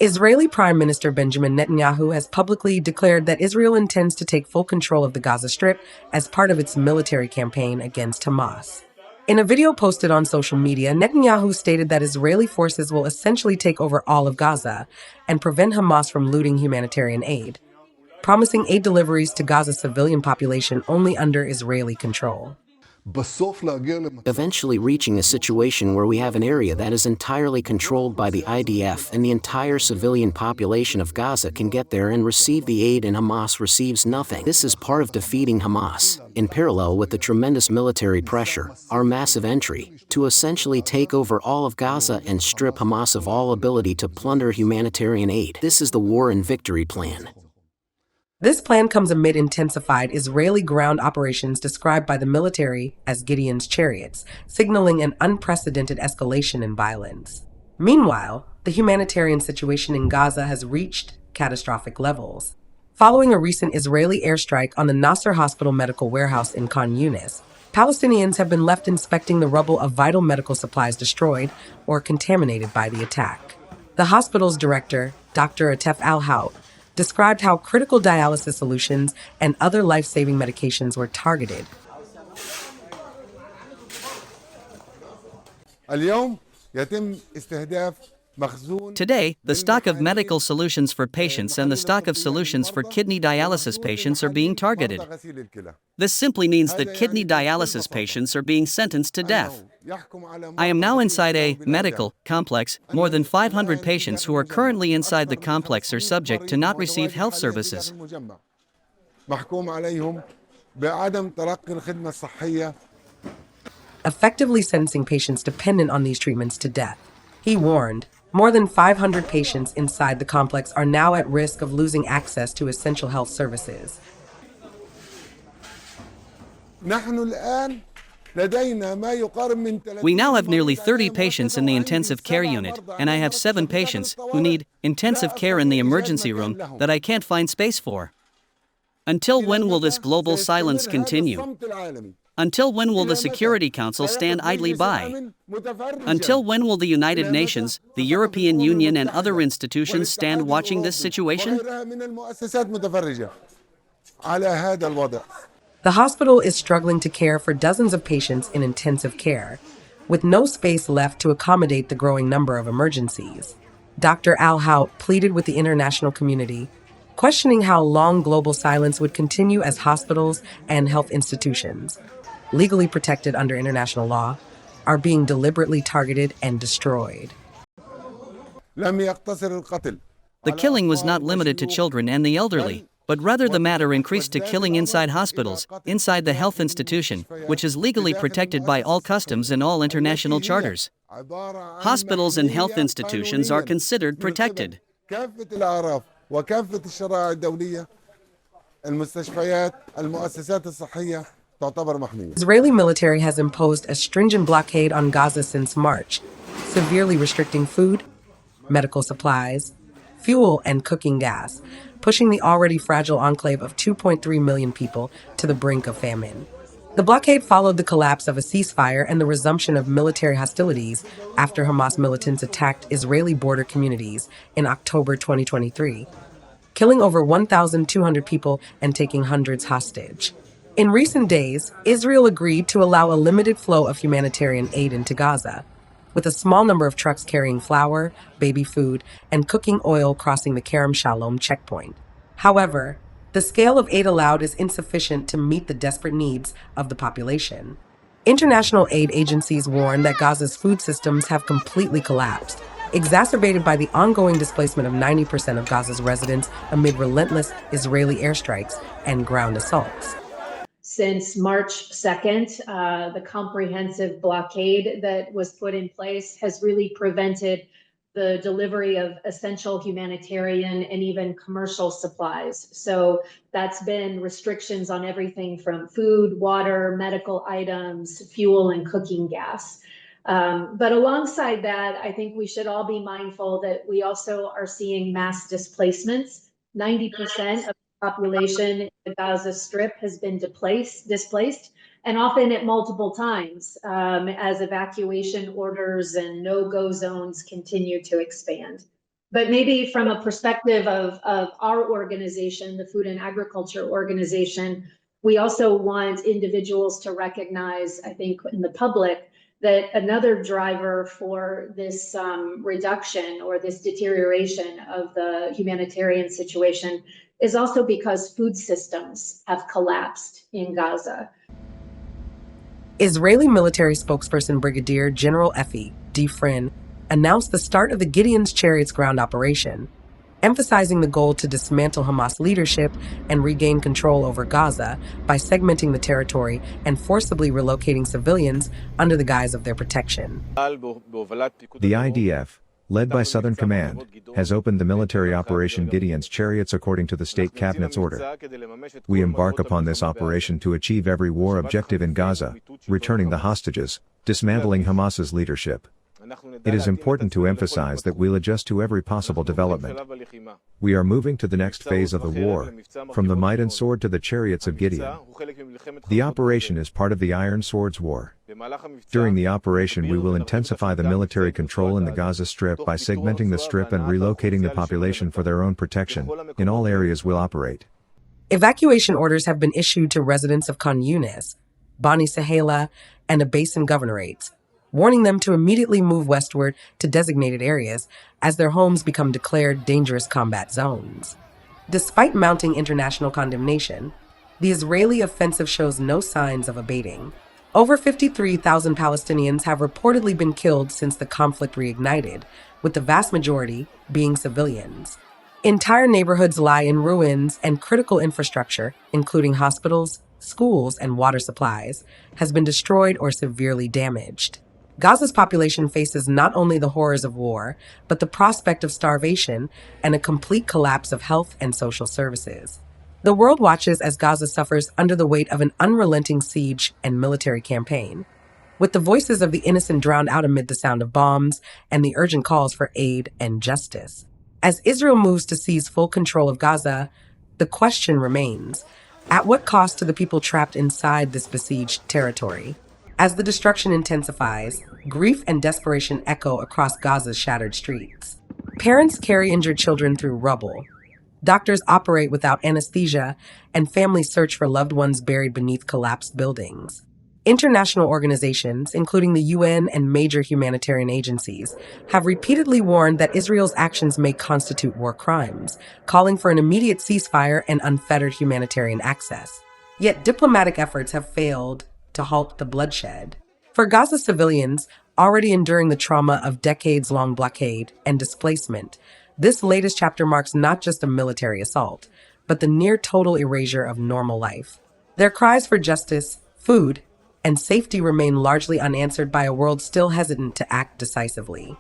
Israeli Prime Minister Benjamin Netanyahu has publicly declared that Israel intends to take full control of the Gaza Strip as part of its military campaign against Hamas. In a video posted on social media, Netanyahu stated that Israeli forces will essentially take over all of Gaza and prevent Hamas from looting humanitarian aid, promising aid deliveries to Gaza's civilian population only under Israeli control. Eventually reaching a situation where we have an area that is entirely controlled by the IDF and the entire civilian population of Gaza can get there and receive the aid and Hamas receives nothing. This is part of defeating Hamas, in parallel with the tremendous military pressure, our massive entry, to essentially take over all of Gaza and strip Hamas of all ability to plunder humanitarian aid. This is the war and victory plan. This plan comes amid intensified Israeli ground operations described by the military as Gideon's chariots, signaling an unprecedented escalation in violence. Meanwhile, the humanitarian situation in Gaza has reached catastrophic levels. Following a recent Israeli airstrike on the Nasser Hospital medical warehouse in Khan Yunis, Palestinians have been left inspecting the rubble of vital medical supplies destroyed or contaminated by the attack. The hospital's director, Dr. Atef Al-Hout, described how critical dialysis solutions and other life-saving medications were targeted. Today, the stock of medical solutions for patients and the stock of solutions for kidney dialysis patients are being targeted. This simply means that kidney dialysis patients are being sentenced to death. I am now inside a medical complex. More than 500 patients who are currently inside the complex are subject to not receive health services. Effectively sentencing patients dependent on these treatments to death. He warned, more than 500 patients inside the complex are now at risk of losing access to essential health services. We now have nearly 30 patients in the intensive care unit, and I have 7 patients who need intensive care in the emergency room that I can't find space for. Until when will this global silence continue? Until when will the Security Council stand idly by? Until when will the United Nations, the European Union, and other institutions stand watching this situation? The hospital is struggling to care for dozens of patients in intensive care, with no space left to accommodate the growing number of emergencies. Dr. Al-Hout pleaded with the international community, questioning how long global silence would continue as hospitals and health institutions, legally protected under international law, are being deliberately targeted and destroyed. The killing was not limited to children and the elderly, but rather the matter increased to killing inside hospitals, inside the health institution, which is legally protected by all customs and all international charters. Hospitals and health institutions are considered protected. Israeli military has imposed a stringent blockade on Gaza since March, severely restricting food, medical supplies, fuel, and cooking gas, pushing the already fragile enclave of 2.3 million people to the brink of famine. The blockade followed the collapse of a ceasefire and the resumption of military hostilities after Hamas militants attacked Israeli border communities in October 2023, killing over 1,200 people and taking hundreds hostage. In recent days, Israel agreed to allow a limited flow of humanitarian aid into Gaza, with a small number of trucks carrying flour, baby food, and cooking oil crossing the Kerem Shalom checkpoint. However, the scale of aid allowed is insufficient to meet the desperate needs of the population. International aid agencies warn that Gaza's food systems have completely collapsed, exacerbated by the ongoing displacement of 90% of Gaza's residents amid relentless Israeli airstrikes and ground assaults. Since March 2nd, the comprehensive blockade that was put in place has really prevented the delivery of essential humanitarian and even commercial supplies. So that's been restrictions on everything from food, water, medical items, fuel, and cooking gas. But alongside that, I think we should all be mindful that we also are seeing mass displacements. 90% of the population in the Gaza Strip has been displaced, and often at multiple times as evacuation orders and no-go zones continue to expand. But maybe from a perspective of our organization, the Food and Agriculture Organization, we also want individuals to recognize, I think, in the public, that another driver for this reduction or this deterioration of the humanitarian situation is also because food systems have collapsed in Gaza. Israeli military spokesperson Brigadier General Effie Defrin announced the start of the Gideon's Chariots ground operation, emphasizing the goal to dismantle Hamas leadership and regain control over Gaza by segmenting the territory and forcibly relocating civilians under the guise of their protection. The IDF, led by Southern Command, has opened the military Operation Gideon's Chariots according to the state cabinet's order. We embark upon this operation to achieve every war objective in Gaza, returning the hostages, dismantling Hamas's leadership. It is important to emphasize that we'll adjust to every possible development. We are moving to the next phase of the war, from the might and sword to the chariots of Gideon. The operation is part of the Iron Swords War. During the operation we will intensify the military control in the Gaza Strip by segmenting the strip and relocating the population for their own protection. In all areas we'll operate. Evacuation orders have been issued to residents of Khan Yunis, Bani Sahela, and the basin governorates, warning them to immediately move westward to designated areas as their homes become declared dangerous combat zones. Despite mounting international condemnation, the Israeli offensive shows no signs of abating. Over 53,000 Palestinians have reportedly been killed since the conflict reignited, with the vast majority being civilians. Entire neighborhoods lie in ruins, and critical infrastructure, including hospitals, schools, and water supplies, has been destroyed or severely damaged. Gaza's population faces not only the horrors of war, but the prospect of starvation and a complete collapse of health and social services. The world watches as Gaza suffers under the weight of an unrelenting siege and military campaign, with the voices of the innocent drowned out amid the sound of bombs and the urgent calls for aid and justice. As Israel moves to seize full control of Gaza, the question remains, at what cost to the people trapped inside this besieged territory? As the destruction intensifies, grief and desperation echo across Gaza's shattered streets. Parents carry injured children through rubble. Doctors operate without anesthesia, and families search for loved ones buried beneath collapsed buildings. International organizations, including the UN and major humanitarian agencies, have repeatedly warned that Israel's actions may constitute war crimes, calling for an immediate ceasefire and unfettered humanitarian access. Yet diplomatic efforts have failed to halt the bloodshed. For Gaza civilians, already enduring the trauma of decades-long blockade and displacement, this latest chapter marks not just a military assault, but the near-total erasure of normal life. Their cries for justice, food, and safety remain largely unanswered by a world still hesitant to act decisively.